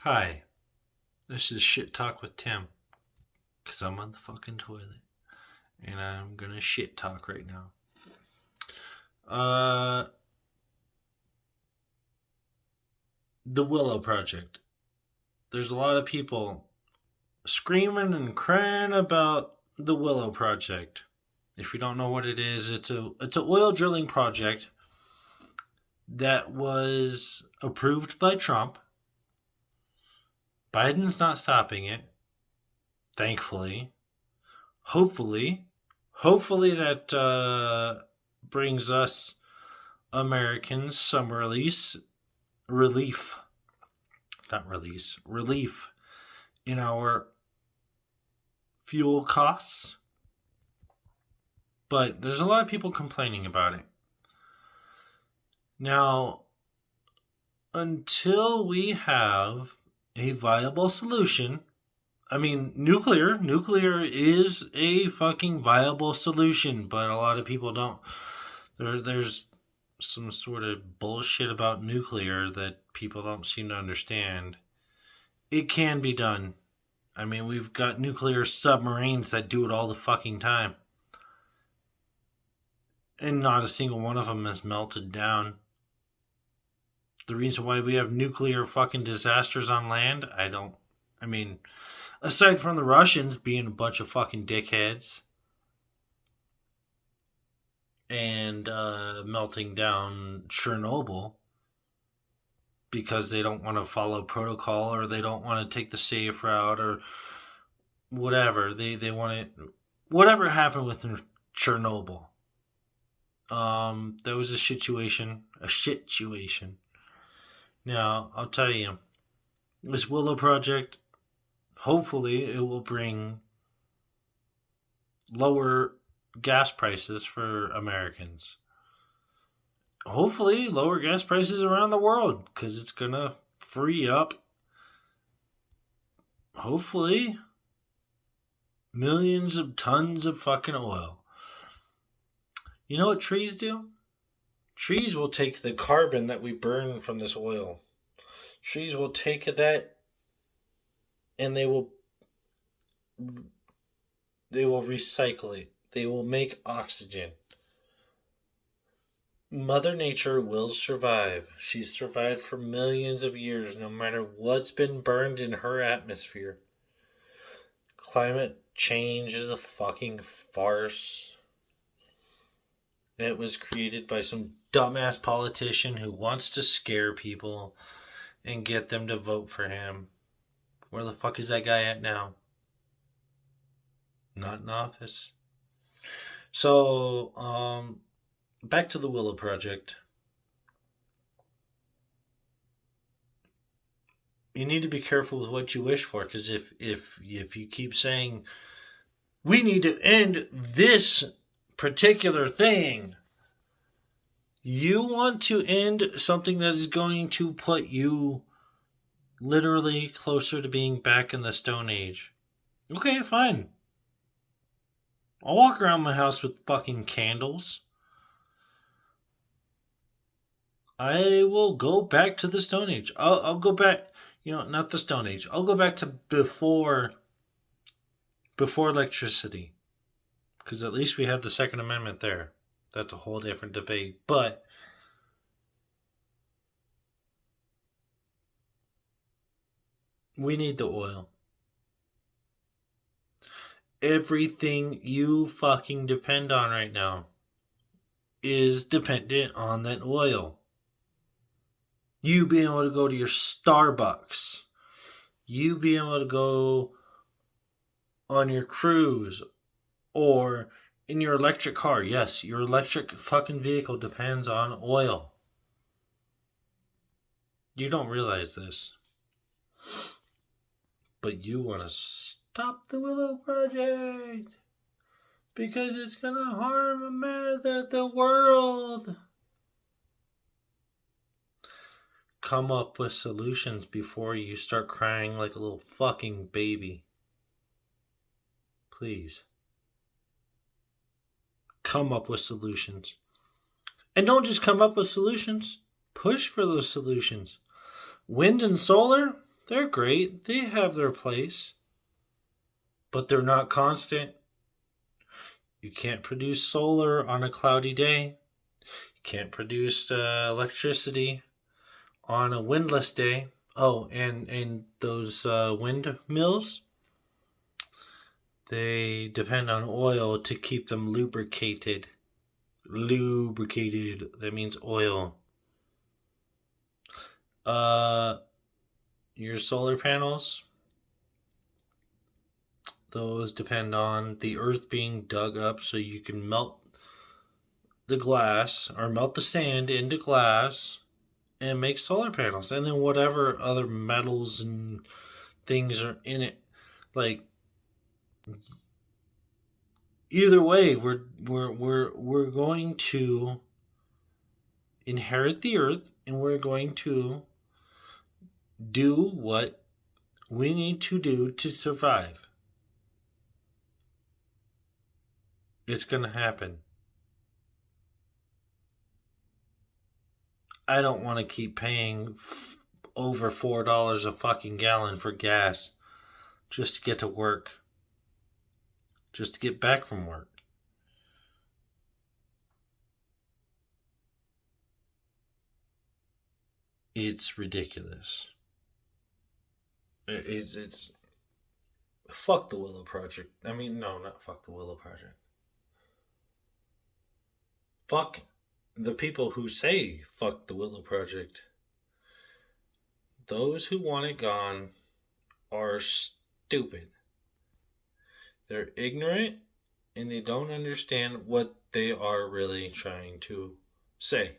Hi, this is Shit Talk with Tim. Because I'm on the fucking toilet. And I'm gonna shit talk right now. Uh, the Willow Project. There's a lot of people screaming and crying about the Willow Project. If you don't know what it is, it's a oil drilling project that was approved by Trump. Biden's not stopping it, thankfully. Hopefully that brings us Americans some relief, not release, relief in our fuel costs. But there's a lot of people complaining about it. Now, until we have a viable solution, I mean, nuclear is a fucking viable solution, but a lot of people don't. There's some sort of bullshit about nuclear that people don't seem to understand. It can be done. I mean, we've got nuclear submarines that do it all the fucking time. And not a single one of them has melted down. The reason why we have nuclear fucking disasters on land, I mean, aside from the Russians being a bunch of fucking dickheads and melting down Chernobyl because they don't want to follow protocol or they don't want to take the safe route or whatever. They want it. Whatever happened with Chernobyl. That was a situation. Now, I'll tell you, this Willow Project, hopefully it will bring lower gas prices for Americans. Hopefully lower gas prices around the world, because it's going to free up, hopefully, millions of tons of fucking oil. You know what trees do? Trees will take the carbon that we burn from this oil. Trees will take that and they will recycle it. They will make oxygen. Mother Nature will survive. She's survived for millions of years, no matter what's been burned in her atmosphere. Climate change is a fucking farce. It was created by some dumbass politician who wants to scare people and get them to vote for him. Where the fuck is that guy at now? Not in office. So, back to the Willow Project. You need to be careful with what you wish for, because if you keep saying we need to end this particular thing, you want to end something that is going to put you literally closer to being back in the Stone Age. Okay, fine. I'll walk around my house with fucking candles. I will go back to the Stone Age. I'll go back, not the Stone Age. I'll go back to before electricity. Because at least we have the Second Amendment there. That's a whole different debate. But we need the oil. Everything you fucking depend on right now is dependent on that oil. You being able to go to your Starbucks. You being able to go on your cruise or in your electric car. Yes, your electric fucking vehicle depends on oil. You don't realize this. But you want to stop the Willow Project because it's going to harm America, the world. Come up with solutions before you start crying like a little fucking baby. Please. Come up with solutions. And don't just come up with solutions. Push for those solutions. Wind and solar? They're great. They have their place, but they're not constant. You can't produce solar on a cloudy day. You can't produce electricity on a windless day. Oh, and those windmills, they depend on oil to keep them lubricated. Lubricated. That means oil. Uh, your solar panels, those depend on the earth being dug up so you can melt the glass or melt the sand into glass and make solar panels. And then whatever other metals and things are in it. Like either way, we're going to inherit the earth and we're going to do what we need to do to survive. It's going to happen. I don't want to keep paying over $4 a fucking gallon for gas just to get to work, just to get back from work. It's ridiculous. It's fuck the Willow Project. I mean, no, not fuck the Willow Project. Fuck the people who say fuck the Willow Project. Those who want it gone are stupid. They're ignorant and they don't understand what they are really trying to say.